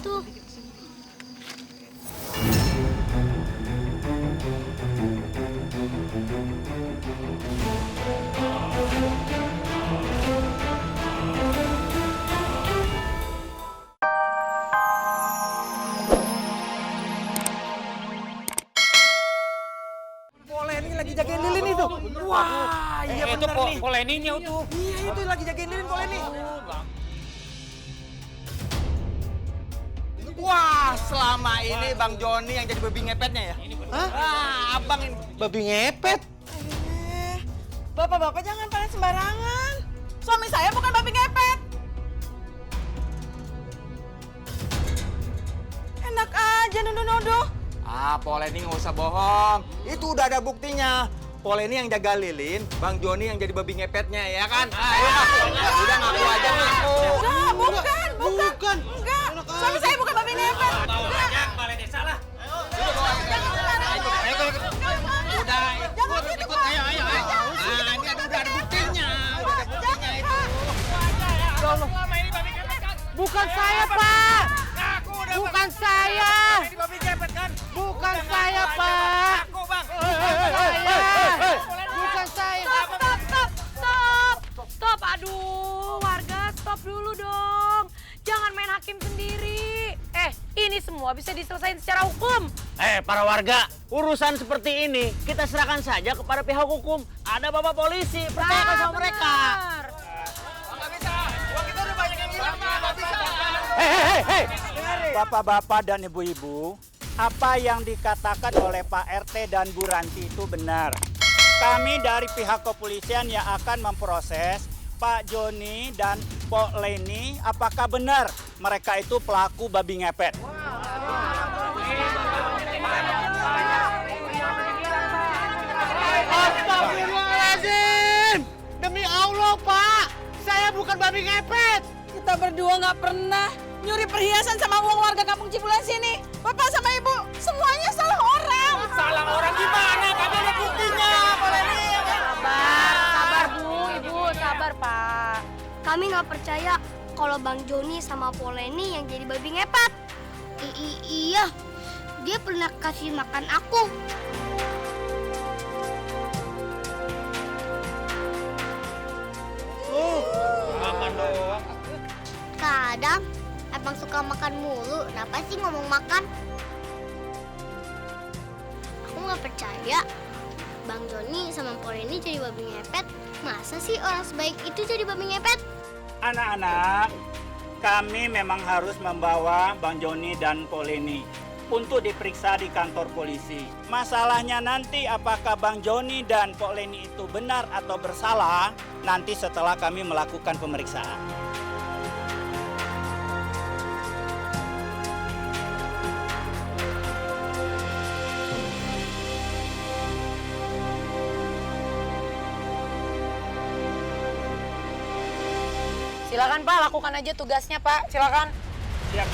tuh. Poleni lagi jagain lilin itu. Wah, iya itu bener nih. Poleninya itu. Iya itu lagi jagain lilin Poleni. Wah, selama ini Bang Joni yang jadi babi ngepetnya ya? Hah? Ah, abang ini. Babi ngepet. Bapak-bapak jangan pada sembarangan. Suami saya bukan babi ngepet. Enak aja nuduh-nuduh. Ah, Poleni nggak usah bohong. Itu udah ada buktinya. Poleni yang jaga lilin, Bang Joni yang jadi babi ngepetnya, ya kan? Ayo, udah ngaku aja ngaku. Enggak, bukan. Enggak, suami saya bukan babi ngepet. Enggak. Salah. Udah, Jangan gitu, ikut, Pak. ayo. Ah, ini udah ada buktinya. Udah ada buktinya itu. Selama ini babi ngepet kan? Bukan saya, Pak. Ngaku udah. Bukan saya. Ini babi ngepet kan? Bukan saya, Pak. Ngaku, Bang. Bukan saya. Stop, aduh warga stop dulu dong. Jangan main hakim sendiri. Ini semua bisa diselesaikan secara hukum. Para warga, urusan seperti ini kita serahkan saja kepada pihak hukum. Ada bapak polisi, percayakan sama mereka. Benar. Nggak bisa. Uang kita udah banyak yang hilang, Pak. Nggak bisa. Hei, bapak-bapak dan ibu-ibu, apa yang dikatakan oleh Pak RT dan Bu Ranti itu benar. Kami dari pihak kepolisian yang akan memproses Pak Joni dan Pok Leni, apakah benar mereka itu pelaku babi ngepet. Astagfirullahaladzim. Demi Allah, Pak. Saya bukan babi ngepet. Kita berdua nggak pernah nyuri perhiasan sama uang warga kampung Cibulan sini. Bapak sama Ibu, semuanya salah orang. Salah orang gimana? Kami ada buktinya. Poleni. Sabar Bu, Ibu, sabar Pak. Kami nggak percaya kalau Bang Joni sama Poleni yang jadi babi ngepet. Iya, dia pernah kasih makan aku. Makan doang. Kadang abang suka makan mulu. Kenapa sih ngomong makan? Aku nggak percaya Bang Joni sama Poleni jadi babi ngepet. Masa sih orang sebaik itu jadi babi ngepet? Anak-anak, kami memang harus membawa Bang Joni dan Poleni untuk diperiksa di kantor polisi. Masalahnya nanti apakah Bang Joni dan Pok Leni itu benar atau bersalah nanti setelah kami melakukan pemeriksaan. Silakan Pak, lakukan aja tugasnya Pak. Silakan. Siap.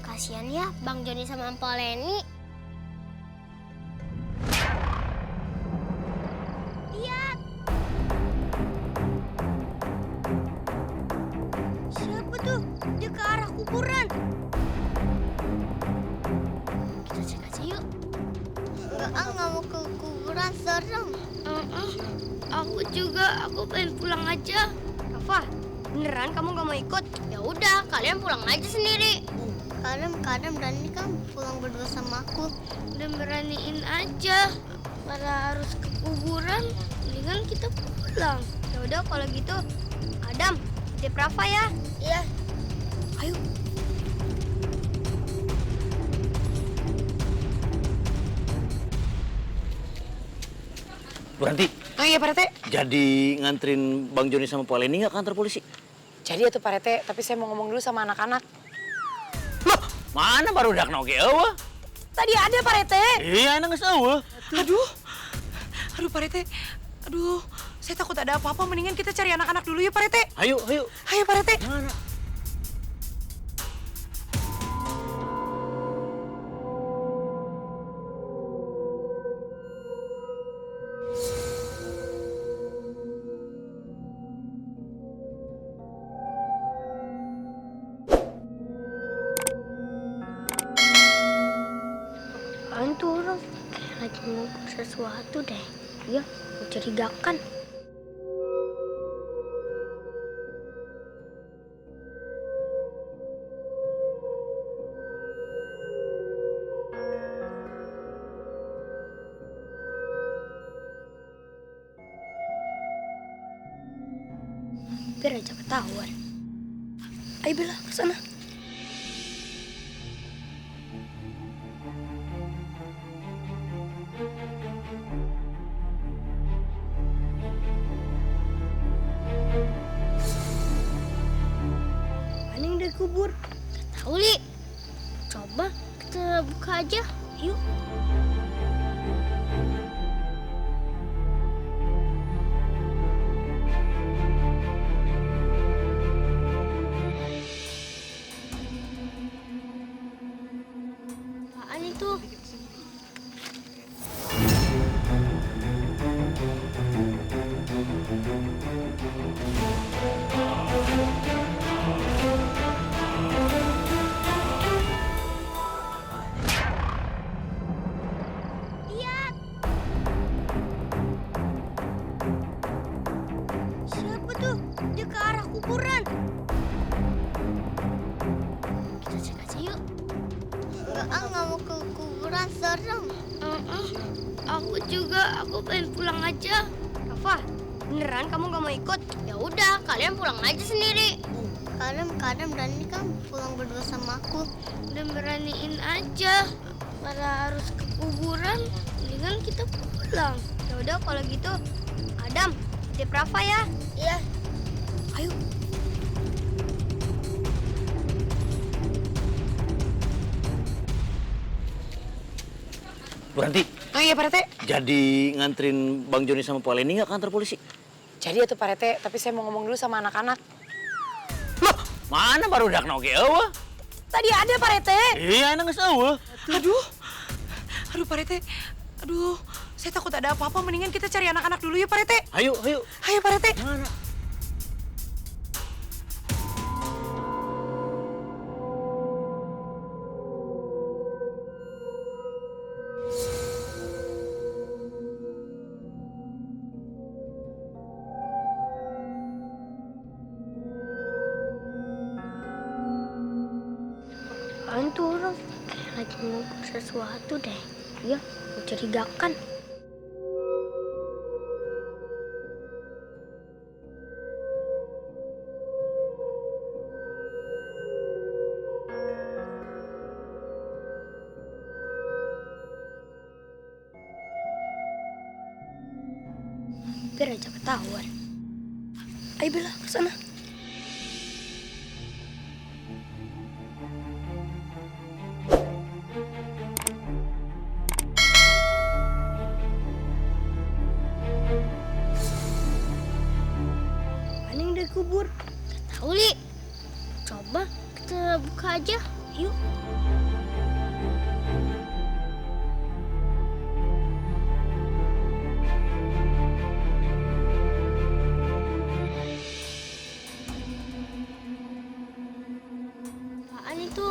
Kasian ya Bang Joni sama Poleni. Lihat. Siapa tuh? Dia ke arah kuburan. Kita cek aja yuk. Nggak mau ke kuburan, serem. Aku juga, aku pengen pulang aja. Rafa, beneran kamu nggak mau ikut? Ya udah, kalian pulang aja sendiri. Kadang berani kan pulang berdua sama aku. Udah beraniin aja. Pada harus ke kuburan, mendingan kita pulang. Ya udah kalau gitu, Adam, titip Rafa ya. Iya. Ayo. Bu Ranti, Iya Pak Rete. jadi nganterin Bang Joni sama Poleni nggak ke kantor polisi? Jadi itu Pak Rete, tapi saya mau ngomong dulu sama anak-anak. Loh, mana baru dak noge eueuh? Tadi ada Pak Rete. Iya, enak geus eueuh. Aduh Pak Rete. Aduh, saya takut ada apa-apa. Mendingan kita cari anak-anak dulu ya Pak Rete. Ayo. Ayo Pak Rete. Mana? sesuatu deh. Iya, mencurigakan. Hampir aja ketahuan. Ayo Bella, ke sana. Mana yang dikubur? Gak tahu, Li. Coba kita buka aja. Yuk. Apaan itu? Lihat! Siapa tuh? Dia ke arah kuburan. Kita cek aja yuk. Nggak mau ke kuburan, serem. Aku juga, aku pengen pulang aja. Rafa, beneran kamu nggak mau ikut? Ya udah, kalian pulang aja sendiri. Kadang berani kan pulang berdua sama aku. Udah beraniin aja. Pada harus ke kuburan, mendingan kita pulang. Ya udah kalau gitu, Adam, titip Rafa ya. Iya. Ayo. Berhenti. Oh iya Pak Rete. Jadi nganterin Bang Joni sama Pak Leni nggak ke kantor polisi? Jadi ya tuh Pak Rete, tapi saya mau ngomong dulu sama anak-anak. Loh, mana baru dak noge eueuh? Tadi ada Pak Rete. Iya, enak geus eueuh. Aduh Pak Rete. Aduh, saya takut ada apa-apa. Mendingan kita cari anak-anak dulu ya Pak Rete. Ayo. Ayo Pak Rete. Mana? Apaan tuh orang? Kayak lagi ngomong sesuatu deh. Iya, mencurigakan. Hampir aja ketahuan. Ayo Bella, ke sana. Mana yang dikubur? Gak tahu, Li. Coba kita buka aja. Yuk. Apaan itu?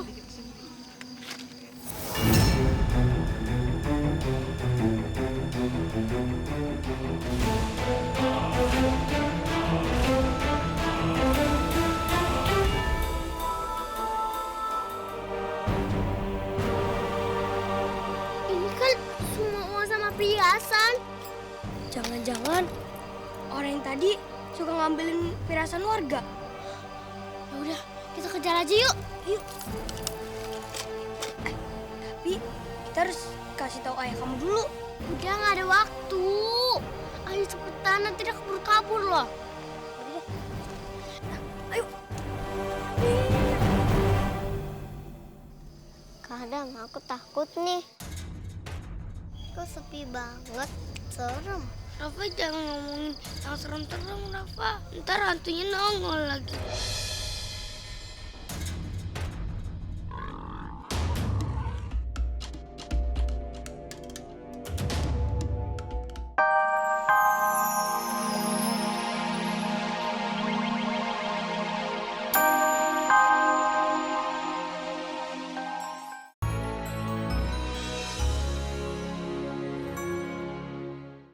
Ini kan semua uang sama perhiasan. Jangan-jangan orang yang tadi suka ngambilin perhiasan warga. Ya udah, kita kejar aja yuk. Yuk. Tapi kita harus kasih tahu ayah kamu dulu. Udah nggak ada waktu. Ayo cepetan, nanti dia kabur loh. Ayo. Kadang aku takut nih. Kok sepi banget, serem. Rafa jangan ngomongin yang serem-serem, Rafa. Ntar hantunya nongol lagi.